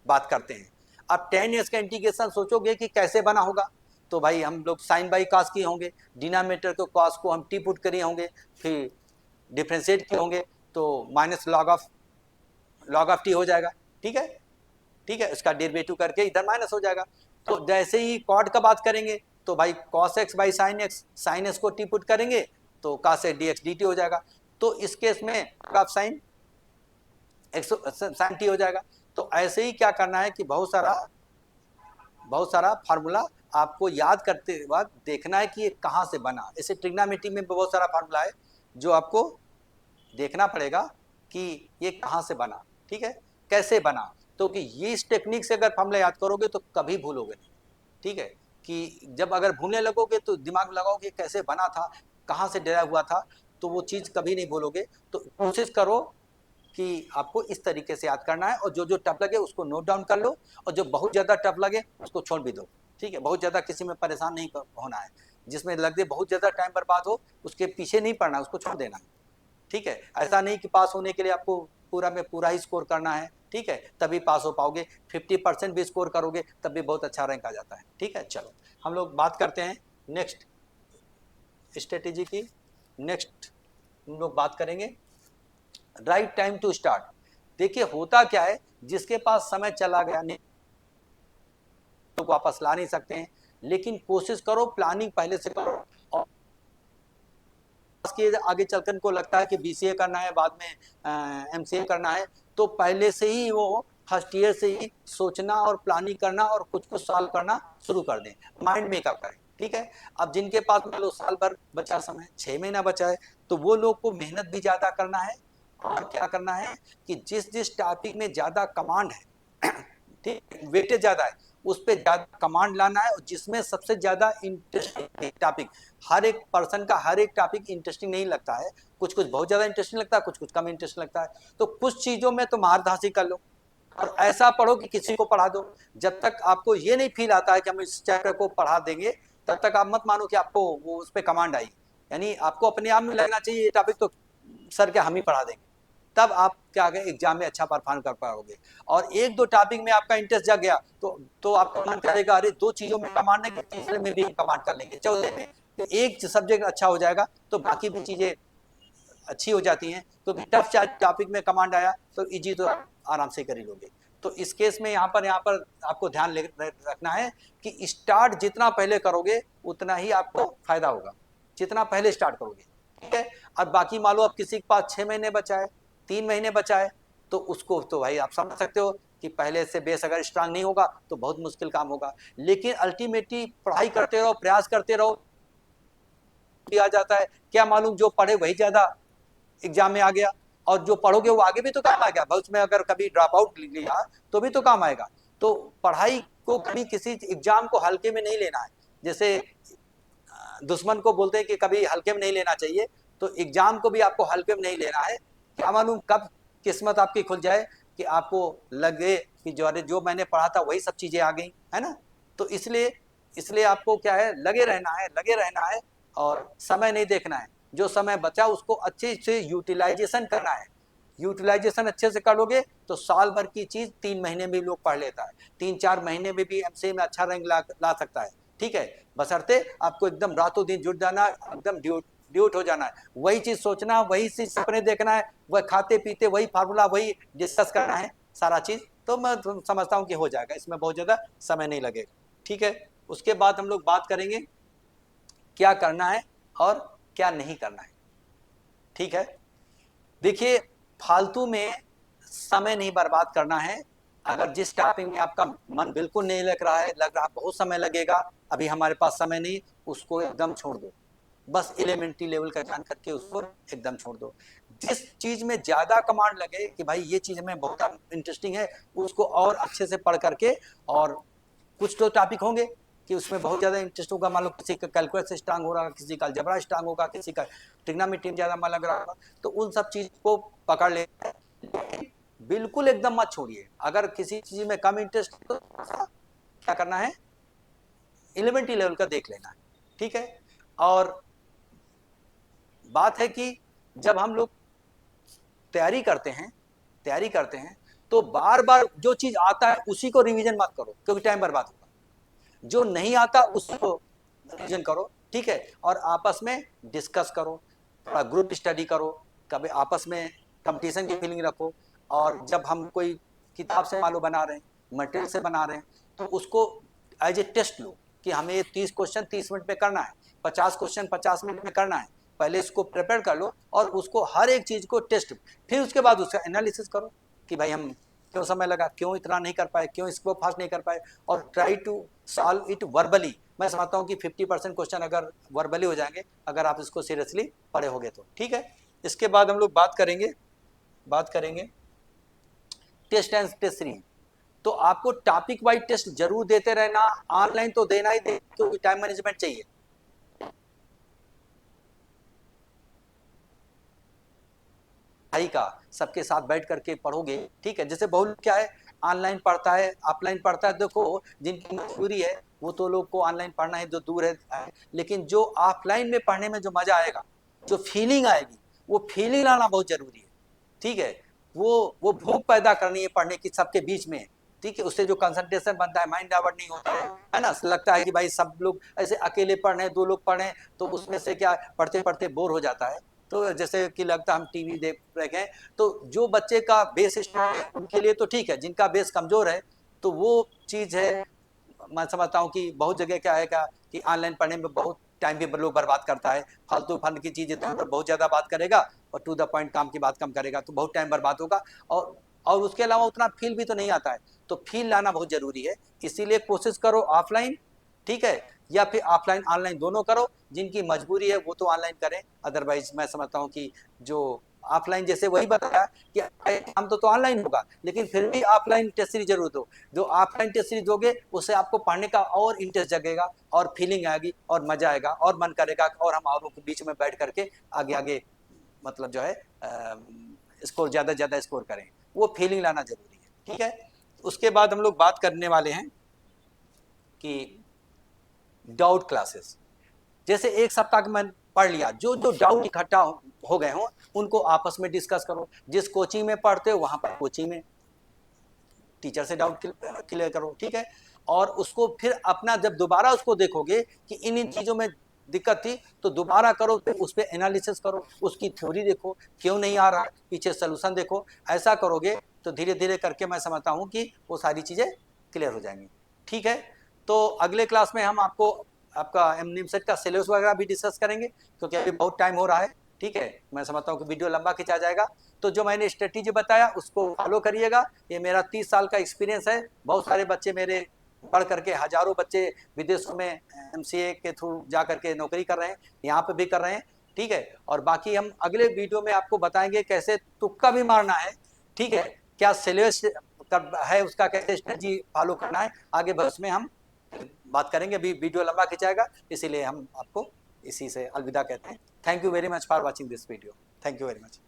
बात करते हैं, अब 10x का इंटीग्रेशन सोचोगे कि कैसे बना होगा, तो भाई हम लोग साइन बाई कास किए होंगे, डिनोमिनेटर को कास को हम टी पुट करे होंगे, फिर डिफ्रेंशिएट किए होंगे तो माइनस लॉग ऑफ टी हो जाएगा, ठीक है, ठीक है, उसका डेरिवेटिव करके इधर माइनस हो जाएगा। तो जैसे ही कॉट का बात करेंगे तो भाई cos x by sine x को टी पुट करेंगे तो cos x d x d t हो जाएगा। तो इस केस में आप साइन टी हो जाएगा। तो ऐसे ही क्या करना है कि बहुत सारा फार्मूला आपको याद करते वक्त देखना है कि ये कहाँ से बना। ऐसे ट्रिग्नोमेट्री में बहुत सारा फार्मूला है जो आपको देखना पड़ेगा कि ये कहाँ से बना, ठीक है, कैसे बना। तो कि ये इस टेक्निक से अगर फार्मूला याद करोगे तो कभी भूलोगे नहीं, ठीक है, कि जब अगर भूलने लगोगे तो दिमाग में लगाओगे कैसे बना था, कहाँ से डेरा हुआ था, तो वो चीज़ कभी नहीं भूलोगे। तो कोशिश करो कि आपको इस तरीके से याद करना है, और जो जो टफ लगे उसको नोट डाउन कर लो, और जो बहुत ज़्यादा टफ लगे उसको छोड़ भी दो, ठीक है। बहुत ज़्यादा किसी में परेशान नहीं होना है, जिसमें लगे बहुत ज़्यादा टाइम बर्बाद हो उसके पीछे नहीं पड़ना, उसको छोड़ देना है, ठीक है। ऐसा नहीं कि पास होने के लिए आपको पूरा में पूरा ही स्कोर करना है, ठीक है, तभी पास हो पाओगे। 50% भी स्कोर करोगे तब भी बहुत अच्छा रैंक आ जाता है, ठीक है। चलो हम लोग बात करते हैं नेक्स्ट स्ट्रेटेजी की। नेक्स्ट हम लोग बात करेंगे राइट टाइम टू स्टार्ट। देखिए होता क्या है, जिसके पास समय चला गया नहीं तो वापस ला नहीं सकते हैं, लेकिन कोशिश करो प्लानिंग पहले से करो। और आगे चलकर को लगता है कि बीसीए करना है, बाद में एमसीए करना है, तो पहले से ही वो फर्स्ट ईयर से ही सोचना और प्लानिंग करना और कुछ कुछ सॉल्व करना शुरू कर दें, माइंड मेकअप करें। ठीक है, अब जिनके पास मान लो साल भर बचा समय, 6 महीना बचा है, तो वो लोग को मेहनत भी ज़्यादा करना है और क्या करना है कि जिस जिस टॉपिक में ज़्यादा कमांड है, ठीक, वेटेज ज़्यादा है, उस पर ज़्यादा कमांड लाना है, और जिसमें सबसे ज़्यादा इंटरेस्टिंग टॉपिक, हर एक पर्सन का हर एक टॉपिक इंटरेस्टिंग नहीं लगता है, कुछ कुछ बहुत ज़्यादा इंटरेस्टिंग लगता है, कुछ कुछ कम इंटरेस्टिंग लगता है, तो कुछ चीज़ों में तो महारत हासिल कर लो और ऐसा पढ़ो कि किसी को पढ़ा दो। जब तक आपको ये नहीं फील आता है कि हम इस चैप्टर को पढ़ा देंगे, तब तक आप मत मानो कि आपको वो उस पर कमांड आई। यानी आपको अपने आप में लगना चाहिए ये टॉपिक तो सर क्या हम ही पढ़ा देंगे, तब आप क्या करें एग्जाम में अच्छा परफॉर्म कर पाओगे। और एक दो टॉपिक में आपका इंटरेस्ट जग गया तो आपका मन करेगा अरे दो चीजों में कमांड है, तीसरे में भी कमांड कर लेंगे, चौथे में, तो एक सब्जेक्ट अच्छा हो जाएगा तो बाकी भी चीजें अच्छी हो जाती हैं। तो टफ टॉपिक में कमांड आया तो इजी तो आराम से कर ही लोगे। तो इस केस में यहाँ पर आपको ध्यान रखना है कि स्टार्ट जितना पहले करोगे उतना ही आपको फायदा होगा, जितना पहले स्टार्ट करोगे। ठीक है, अब बाकी मान लो अब किसी के पास 6 महीने बचा है, 3 महीने बचा है, तो उसको तो भाई आप समझ सकते हो कि पहले से बेस अगर स्ट्रांग नहीं होगा तो बहुत मुश्किल काम होगा। लेकिन अल्टीमेटली पढ़ाई करते रहो, प्रयास करते रहो, आ जाता है, क्या मालूम जो पढ़े वही ज्यादा एग्जाम में आ गया, और जो पढ़ोगे वो आगे भी तो काम आएगा, भविष्य में अगर कभी ड्रॉप आउट लिया तो भी तो काम आएगा। तो पढ़ाई को कभी किसी एग्जाम को हल्के में नहीं लेना है, जैसे दुश्मन को बोलते हैं कि कभी हल्के में नहीं लेना चाहिए, तो एग्जाम को भी आपको हल्के में नहीं लेना है। क्या मालूम कब किस्मत आपकी खुल जाए कि आपको लगे कि जो मैंने पढ़ा था वही सब चीजें आ गई, है ना। तो इसलिए आपको क्या है, लगे रहना है और समय नहीं देखना है। जो समय बचा उसको अच्छे से यूटिलाइजेशन करना है। यूटिलाइजेशन अच्छे से कर लोगे तो साल भर की चीज 3 महीने में लोग पढ़ लेता है, 3-4 महीने में भी एमसीए में अच्छा रैंक ला सकता है। ठीक है, बशर्ते आपको एकदम रातों दिन जुट जाना, एकदम ड्यूट हो जाना है, वही चीज सोचना, वही चीज सपने देखना है, वह खाते पीते वही फार्मूला वही डिस्कस करना है सारा चीज, तो मैं समझता हूँ कि हो जाएगा, इसमें बहुत ज्यादा समय नहीं लगेगा। ठीक है, उसके बाद हम लोग बात करेंगे क्या करना है और क्या नहीं करना है। ठीक है, देखिए फालतू में समय नहीं बर्बाद करना है। अगर जिस टॉपिक में आपका मन बिल्कुल नहीं लग रहा बहुत समय लगेगा, अभी हमारे पास समय नहीं, उसको एकदम छोड़ दो, बस एलिमेंट्री लेवल का जान करके उसको एकदम छोड़ दो। जिस चीज में ज्यादा कमांड लगे कि भाई ये चीज में बहुत इंटरेस्टिंग है, उसको और अच्छे से पढ़ करके, और कुछ तो टॉपिक होंगे कि उसमें बहुत ज़्यादा इंटरेस्ट होगा, मान लो किसी का कैलकुलस स्ट्रांग हो रहा है, किसी का अलजेब्रा स्ट्रांग होगा, किसी का ट्रिग्नोमेट्री में ज़्यादा मन लग रहा होगा, तो उन सब चीज़ को पकड़ लेते हैं। बिल्कुल एकदम मत छोड़िए, अगर किसी चीज़ में कम इंटरेस्ट है तो क्या करना है, एलिमेंट्री लेवल का देख लेना है। ठीक है, और बात है कि जब हम लोग तैयारी करते हैं तो बार बार जो चीज़ आता है उसी को रिवीजन मत करो, क्योंकि टाइम बर्बाद होगा। जो नहीं आता उसको रिवीजन करो। ठीक है, और आपस में डिस्कस करो, थोड़ा ग्रुप स्टडी करो, कभी आपस में कंपटीशन की फीलिंग रखो। और जब हम कोई किताब से मान लो बना रहे हैं, मटेरियल से बना रहे हैं, तो उसको एज ए टेस्ट लो कि हमें ये 30 क्वेश्चन 30 मिनट में करना है, 50 क्वेश्चन 50 मिनट में करना है। पहले इसको प्रिपेयर कर लो और उसको हर एक चीज़ को टेस्ट, फिर उसके बाद उसका एनालिसिस करो कि भाई हम क्यों समय लगा, क्यों इतना नहीं कर पाए, क्यों इसको फास्ट नहीं कर पाए, और try to solve it verbally. मैं समझता हूँ कि 50% क्वेश्चन अगर वर्बली हो जाएंगे, अगर आप इसको सीरियसली पढ़े होगे तो। ठीक है, इसके बाद हम लोग बात करेंगे टेस्ट एंड टेस्ट सीरीज। तो आपको टॉपिक वाइज टेस्ट जरूर देते रहना, ऑनलाइन तो देना ही दे, क्योंकि टाइम मैनेजमेंट चाहिए। भाई का सबके साथ बैठ करके पढ़ोगे। ठीक है, जैसे बहुत क्या है, ऑनलाइन पढ़ता है ऑफलाइन पढ़ता है, देखो जिनकी मजबूरी है वो तो लोग को ऑनलाइन पढ़ना है जो दूर है, लेकिन जो ऑफलाइन में पढ़ने में जो मजा आएगा, जो फीलिंग आएगी, वो फीलिंग लाना बहुत जरूरी है। ठीक है, वो भूख पैदा करनी है पढ़ने की सबके बीच में। ठीक है, उससे जो कंसंट्रेशन बनता है, माइंड डाइवर्ट नहीं होता है ना। लगता है कि भाई सब लोग ऐसे अकेले पढ़ रहे हैं, 2 लोग पढ़ रहे हैं, तो उसमें से क्या पढ़ते पढ़ते बोर हो जाता है, तो जैसे कि लगता हम टीवी देख रहे हैं। तो जो बच्चे का बेस स्ट्रॉन्ग है उनके लिए तो ठीक है, जिनका बेस कमजोर है तो वो चीज़ है। मैं समझता हूँ कि बहुत जगह क्या है कि ऑनलाइन पढ़ने में बहुत टाइम भी लोग बर्बाद करता है, फालतू फन की चीज़ इधर उधर बहुत ज़्यादा बात करेगा और टू द पॉइंट काम की बात कम करेगा, तो बहुत टाइम बर्बाद होगा। और और उसके अलावा उतना फील भी तो नहीं आता है, तो फील लाना बहुत ज़रूरी है। इसीलिए कोशिश करो ऑफलाइन, ठीक है, या फिर ऑफलाइन ऑनलाइन दोनों करो। जिनकी मजबूरी है वो तो ऑनलाइन करें, अदरवाइज मैं समझता हूँ कि जो ऑफलाइन, जैसे वही बताया कि एग्जाम तो ऑनलाइन होगा, लेकिन फिर भी ऑफलाइन टेस्ट सीरीज जरूर दो। जो ऑफलाइन टेस्ट सीरीज दोगे उससे आपको पढ़ने का और इंटरेस्ट जगेगा और फीलिंग आएगी और मजा आएगा और मन करेगा और हम औरों के बीच में बैठ करके आगे आगे मतलब जो है स्कोर ज़्यादा स्कोर करें। वो फीलिंग लाना जरूरी है, ठीक है। उसके बाद हम लोग बात करने वाले हैं कि डाउट क्लासेस। जैसे एक सप्ताह का मैं पढ़ लिया, जो जो डाउट इकट्ठा हो गए हों उनको आपस में डिस्कस करो। जिस कोचिंग में पढ़ते हो वहां पर कोचिंग में टीचर से डाउट क्लियर करो, ठीक है। और उसको फिर अपना जब दोबारा उसको देखोगे कि इन इन चीज़ों में दिक्कत थी, तो दोबारा करो, फिर उस पर एनालिसिस करो, उसकी थ्योरी देखो क्यों नहीं आ रहा, पीछे सोल्यूशन देखो। ऐसा करोगे तो धीरे धीरे करके मैं समझता हूँ कि वो सारी चीज़ें क्लियर हो जाएंगी, ठीक है। तो अगले क्लास में हम आपको आपका निमसेट का सिलेबस वगैरह भी डिस्कस करेंगे, क्योंकि अभी बहुत टाइम हो रहा है, ठीक है। मैं समझता हूँ कि वीडियो लंबा खिंचा जाएगा। तो जो मैंने स्ट्रेटेजी बताया उसको फॉलो करिएगा। ये मेरा 30 साल का एक्सपीरियंस है। बहुत सारे बच्चे मेरे पढ़ करके, हजारों बच्चे विदेशों में एमसीए के थ्रू जा करके नौकरी कर रहे हैं, यहाँ पे भी कर रहे हैं, ठीक है। और बाकी हम अगले वीडियो में आपको बताएंगे कैसे तुक्का भी मारना है, ठीक है, क्या सिलेबस है उसका कैसे स्ट्रेटेजी फॉलो करना है, आगे भविष्य में हम बात करेंगे। अभी वीडियो लंबा खिंचाएगा, इसीलिए हम आपको इसी से अलविदा कहते हैं। Thank you very much for watching this video. Thank you very much.